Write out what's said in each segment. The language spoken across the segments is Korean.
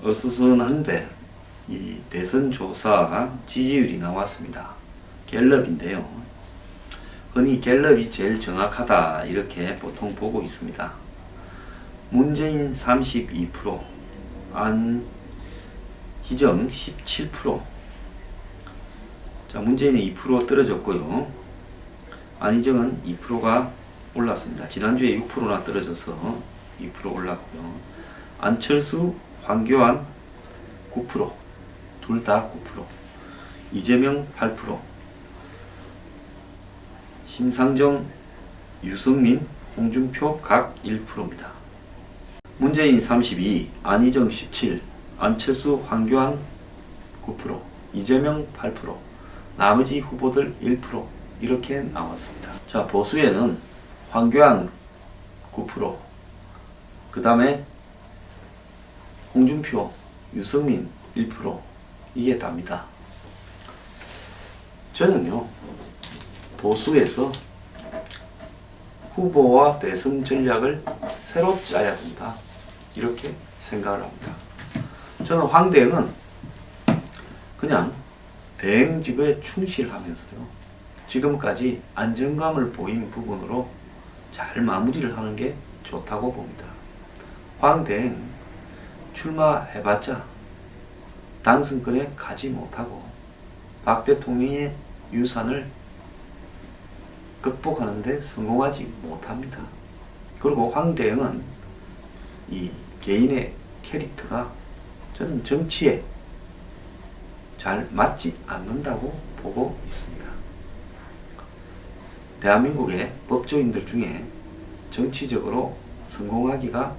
어수선한데 이 대선 조사 지지율이 나왔습니다. 갤럽인데요. 흔히 갤럽이 제일 정확하다 이렇게 보통 보고 있습니다. 문재인 32%, 안희정 17%. 자, 문재인은 2% 떨어졌고요. 안희정은 2%가 올랐습니다. 지난주에 6%나 떨어져서 2% 올랐고요. 안철수, 황교안 9%, 둘 다 9%, 이재명 8%, 심상정, 유승민, 홍준표 각 1%입니다. 문재인 32, 안희정 17, 안철수, 황교안 9%, 이재명 8%, 나머지 후보들 1% 이렇게 나왔습니다. 자, 보수에는 황교안 9%, 그 다음에 홍준표, 유승민 1%, 이게 답니다. 저는요, 보수에서 후보와 대선 전략을 새로 짜야 된다 이렇게 생각을 합니다. 저는 황대행은 그냥 대행직에 충실하면서요, 지금까지 안정감을 보인 부분으로 잘 마무리를 하는 게 좋다고 봅니다. 황대행 출마해봤자 당선권에 가지 못하고 박 대통령의 유산을 극복하는 데 성공하지 못합니다. 그리고 황대행은 이 개인의 캐릭터가 저는 정치에 잘 맞지 않는다고 보고 있습니다. 대한민국의 법조인들 중에 정치적으로 성공하기가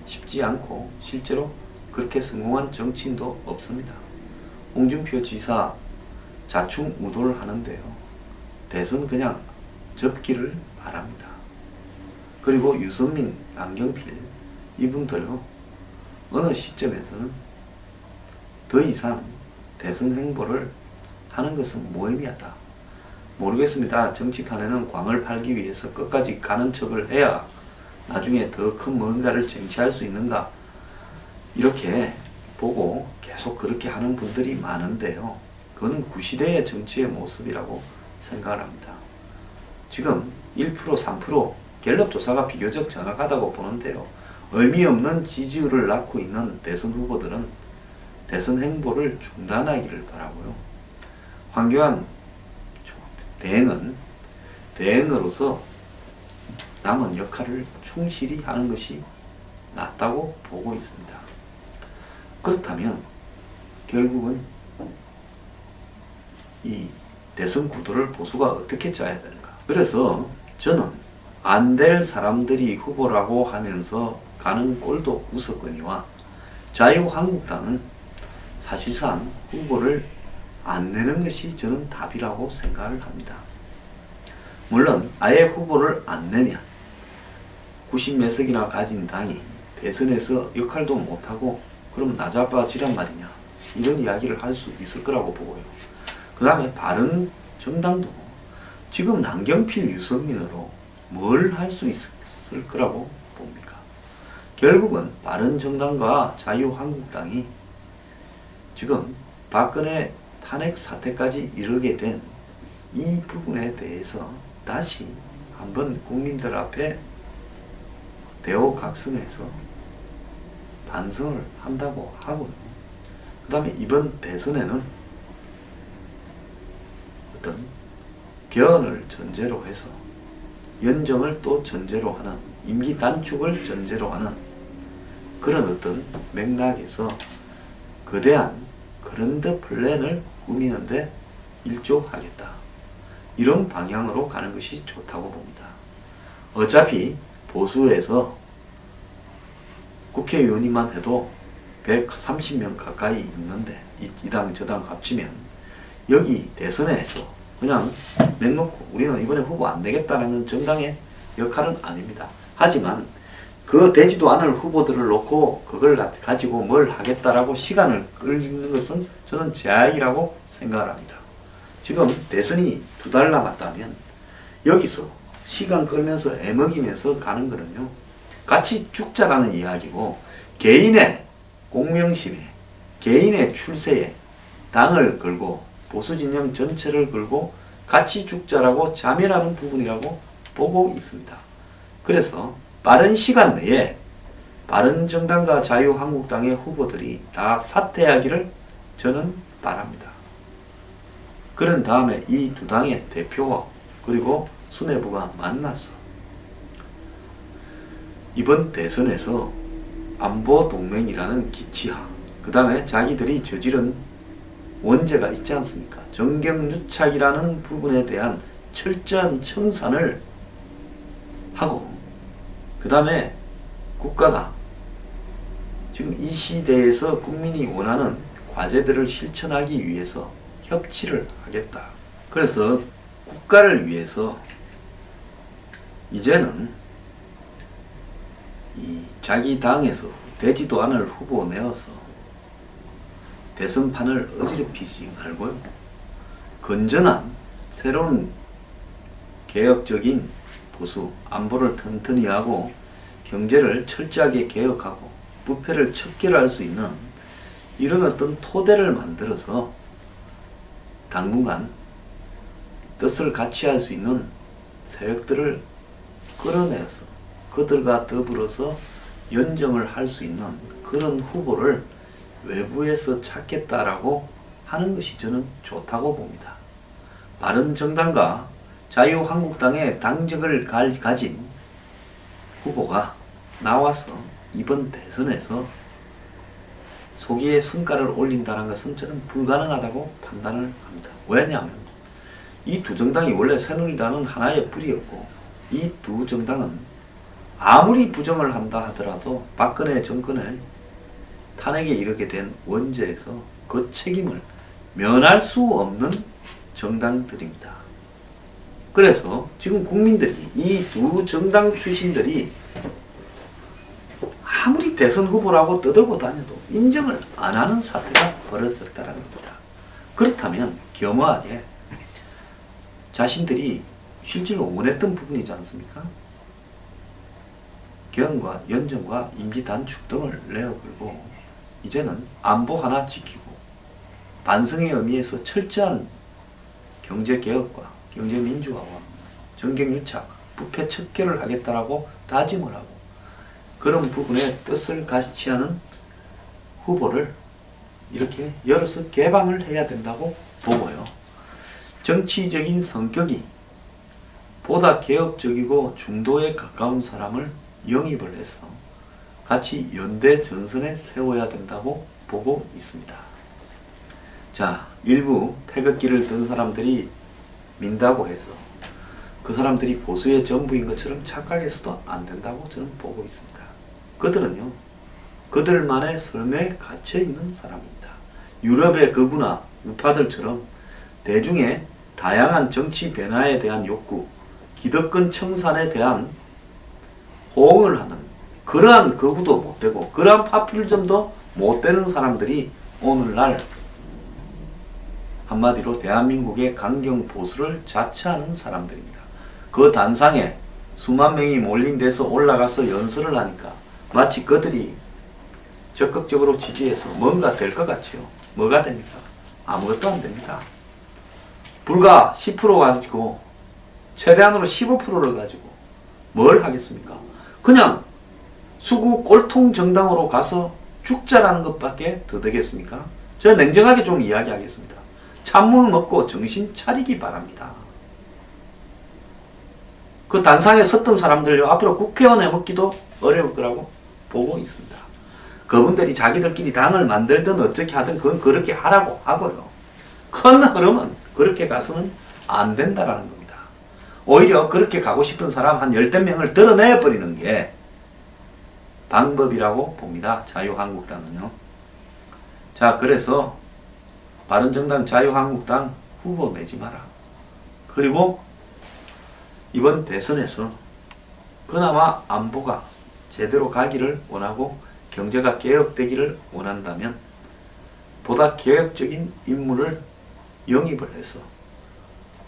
쉽지 않고 실제로 그렇게 성공한 정치인도 없습니다. 홍준표 지사 자충우돌을 하는데요, 대선 그냥 접기를 바랍니다. 그리고 유승민, 남경필 이분들요, 어느 시점에서는 더 이상 대선 행보를 하는 것은 무의미하다. 모르겠습니다. 정치판에는 광을 팔기 위해서 끝까지 가는 척을 해야 나중에 더 큰 뭔가를 쟁취할 수 있는가, 이렇게 보고 계속 그렇게 하는 분들이 많은데요, 그건 구시대의 정치의 모습이라고 생각을 합니다. 지금 1%, 3% 갤럽 조사가 비교적 정확하다고 보는데요, 의미 없는 지지율을 낳고 있는 대선 후보들은 대선 행보를 중단하기를 바라고요. 황교안 대행은 대행으로서 남은 역할을 충실히 하는 것이 낫다고 보고 있습니다. 그렇다면 결국은 이 대선 구도를 보수가 어떻게 짜야 되는가. 그래서 저는 안 될 사람들이 후보라고 하면서 가는 꼴도 웃었거니와 자유한국당은 사실상 후보를 안 내는 것이 저는 답이라고 생각을 합니다. 물론 아예 후보를 안 내면 90몇 석이나 가진 당이 대선에서 역할도 못하고 그럼 나자빠지란 말이냐, 이런 이야기를 할 수 있을 거라고 보고요. 그 다음에 바른 정당도 지금 남경필, 유승민으로 뭘 할 수 있을 거라고 봅니까? 결국은 바른 정당과 자유한국당이 지금 박근혜 탄핵 사태까지 이르게 된 이 부분에 대해서 다시 한번 국민들 앞에 대호각성해서 반성을 한다고 하고, 그 다음에 이번 대선에는 어떤 개헌을 전제로 해서 연정을 또 전제로 하는, 임기 단축을 전제로 하는 그런 어떤 맥락에서 거대한 그랜드 플랜을 꾸미는데 일조하겠다, 이런 방향으로 가는 것이 좋다고 봅니다. 어차피 보수에서 국회의원이만 해도 130명 가까이 있는데 이 당 저 당 합치면 여기 대선에서 그냥 맹놓고 우리는 이번에 후보 안 되겠다는 정당의 역할은 아닙니다. 하지만 그 되지도 않을 후보들을 놓고 그걸 가지고 뭘 하겠다라고 시간을 끌는 것은 저는 제약이라고 생각을 합니다. 지금 대선이 2달 남았다면 여기서 시간 끌면서 애먹이면서 가는 거는요, 같이 죽자라는 이야기고, 개인의 공명심에, 개인의 출세에 당을 걸고 보수 진영 전체를 걸고 같이 죽자라고 자멸하는 부분이라고 보고 있습니다. 그래서 빠른 시간 내에 바른정당과 자유한국당의 후보들이 다 사퇴하기를 저는 바랍니다. 그런 다음에 이 두 당의 대표와 그리고 수뇌부가 만나서 이번 대선에서 안보동맹이라는 기치하, 그 다음에 자기들이 저지른 원죄가 있지 않습니까? 정경유착이라는 부분에 대한 철저한 청산을 하고, 그 다음에 국가가 지금 이 시대에서 국민이 원하는 과제들을 실천하기 위해서 협치를 하겠다. 그래서 국가를 위해서 이제는 이 자기 당에서 되지도 않을 후보 내어서 대선판을 어지럽히지 말고요, 건전한 새로운 개혁적인 보수, 안보를 튼튼히 하고 경제를 철저하게 개혁하고 부패를 척결할 수 있는 이런 어떤 토대를 만들어서 당분간 뜻을 같이 할 수 있는 세력들을 끌어내서 그들과 더불어서 연정을 할 수 있는 그런 후보를 외부에서 찾겠다라고 하는 것이 저는 좋다고 봅니다. 바른정당과 자유한국당의 당적을 가진 후보가 나와서 이번 대선에서 소기의 성과를 올린다는 것은 저는 불가능하다고 판단을 합니다. 왜냐하면 이 두 정당이 원래 새누리당은 하나의 뿌리였고, 이 두 정당은 아무리 부정을 한다 하더라도 박근혜 정권의 탄핵에 이르게 된 원죄에서 그 책임을 면할 수 없는 정당들입니다. 그래서 지금 국민들이 이 두 정당 출신들이 아무리 대선 후보라고 떠들고 다녀도 인정을 안 하는 사태가 벌어졌다는 겁니다. 그렇다면 겸허하게 자신들이 실제로 원했던 부분이지 않습니까? 경과 연정과 임기 단축 등을 내어걸고 이제는 안보 하나 지키고 반성의 의미에서 철저한 경제개혁과 경제민주화와 정경유착, 부패 척결을 하겠다라고 다짐을 하고 그런 부분에 뜻을 같이 하는 후보를 이렇게 열어서 개방을 해야 된다고 보고요. 정치적인 성격이 보다 개혁적이고 중도에 가까운 사람을 영입을 해서 같이 연대 전선에 세워야 된다고 보고 있습니다. 자, 일부 태극기를 든 사람들이 민다고 해서 그 사람들이 보수의 전부인 것처럼 착각해서도 안 된다고 저는 보고 있습니다. 그들은요, 그들만의 삶에 갇혀있는 사람입니다. 유럽의 극우나 우파들처럼 대중의 다양한 정치 변화에 대한 욕구, 기득권 청산에 대한 호응을 하는 그러한 극우도 못되고 그러한 파퓰리즘도 못되는 사람들이 오늘날 한마디로 대한민국의 강경 보수를 자처하는 사람들입니다. 그 단상에 수만 명이 몰린 데서 올라가서 연설을 하니까 마치 그들이 적극적으로 지지해서 뭔가 될 것 같지요. 뭐가 됩니까? 아무것도 안 됩니다. 불과 10% 가지고 최대한으로 15%를 가지고 뭘 하겠습니까? 그냥 수구 꼴통 정당으로 가서 죽자라는 것밖에 더 되겠습니까? 제가 냉정하게 좀 이야기하겠습니다. 찬물 먹고 정신 차리기 바랍니다. 그 단상에 섰던 사람들요, 앞으로 국회의원 해먹기도 어려울 거라고 보고 있습니다. 그분들이 자기들끼리 당을 만들든 어떻게 하든 그건 그렇게 하라고 하고요. 큰 흐름은 그렇게 가서는 안 된다라는 겁니다. 오히려 그렇게 가고 싶은 사람 한 열댓 명을 드러내버리는 게 방법이라고 봅니다. 자유한국당은요. 자, 그래서 바른정당 자유한국당 후보 내지 마라. 그리고 이번 대선에서 그나마 안보가 제대로 가기를 원하고 경제가 개혁되기를 원한다면 보다 개혁적인 인물을 영입을 해서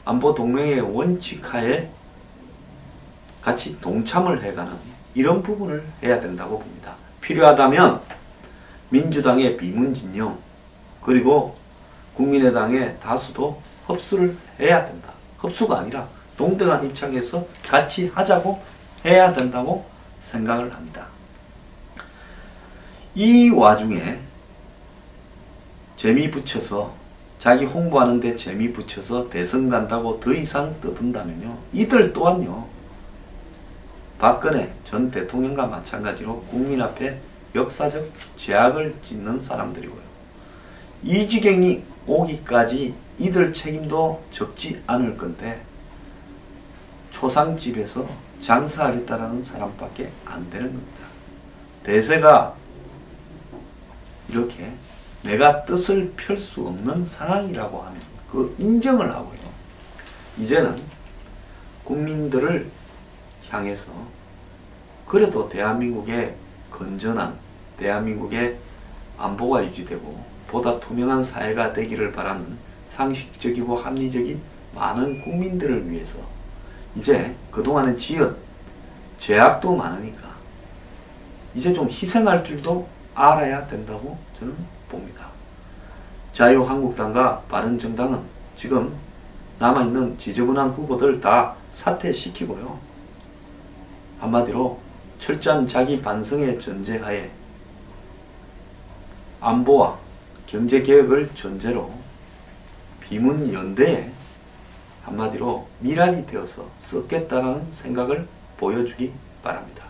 안보 동맹의 원칙하에 같이 동참을 해가는 이런 부분을 해야 된다고 봅니다. 필요하다면 민주당의 비문진영 그리고 국민의당의 다수도 흡수를 해야 된다. 흡수가 아니라 동등한 입장에서 같이 하자고 해야 된다고 생각을 합니다. 이 와중에 재미 붙여서 자기 홍보하는데 재미 붙여서 대선 간다고 더 이상 떠든다면요. 이들 또한요. 박근혜 전 대통령과 마찬가지로 국민 앞에 역사적 제약을 짓는 사람들이고요. 이 지경이 오기까지 이들 책임도 적지 않을 건데 초상집에서 장사하겠다라는 사람밖에 안 되는 겁니다. 대세가 이렇게 내가 뜻을 펼 수 없는 상황이라고 하면 그 인정을 하고요. 이제는 국민들을 향해서 그래도 대한민국의 건전한 대한민국의 안보가 유지되고 보다 투명한 사회가 되기를 바라는 상식적이고 합리적인 많은 국민들을 위해서 이제 그동안은 지은 제약도 많으니까 이제 좀 희생할 줄도 알아야 된다고 저는 봅니다. 자유한국당과 바른정당은 지금 남아있는 지저분한 후보들 다 사퇴시키고요. 한마디로 철저한 자기 반성의 전제하에 안보와 경제개혁을 전제로 비문연대에 한마디로 미랄이 되어서 썩겠다라는 생각을 보여주기 바랍니다.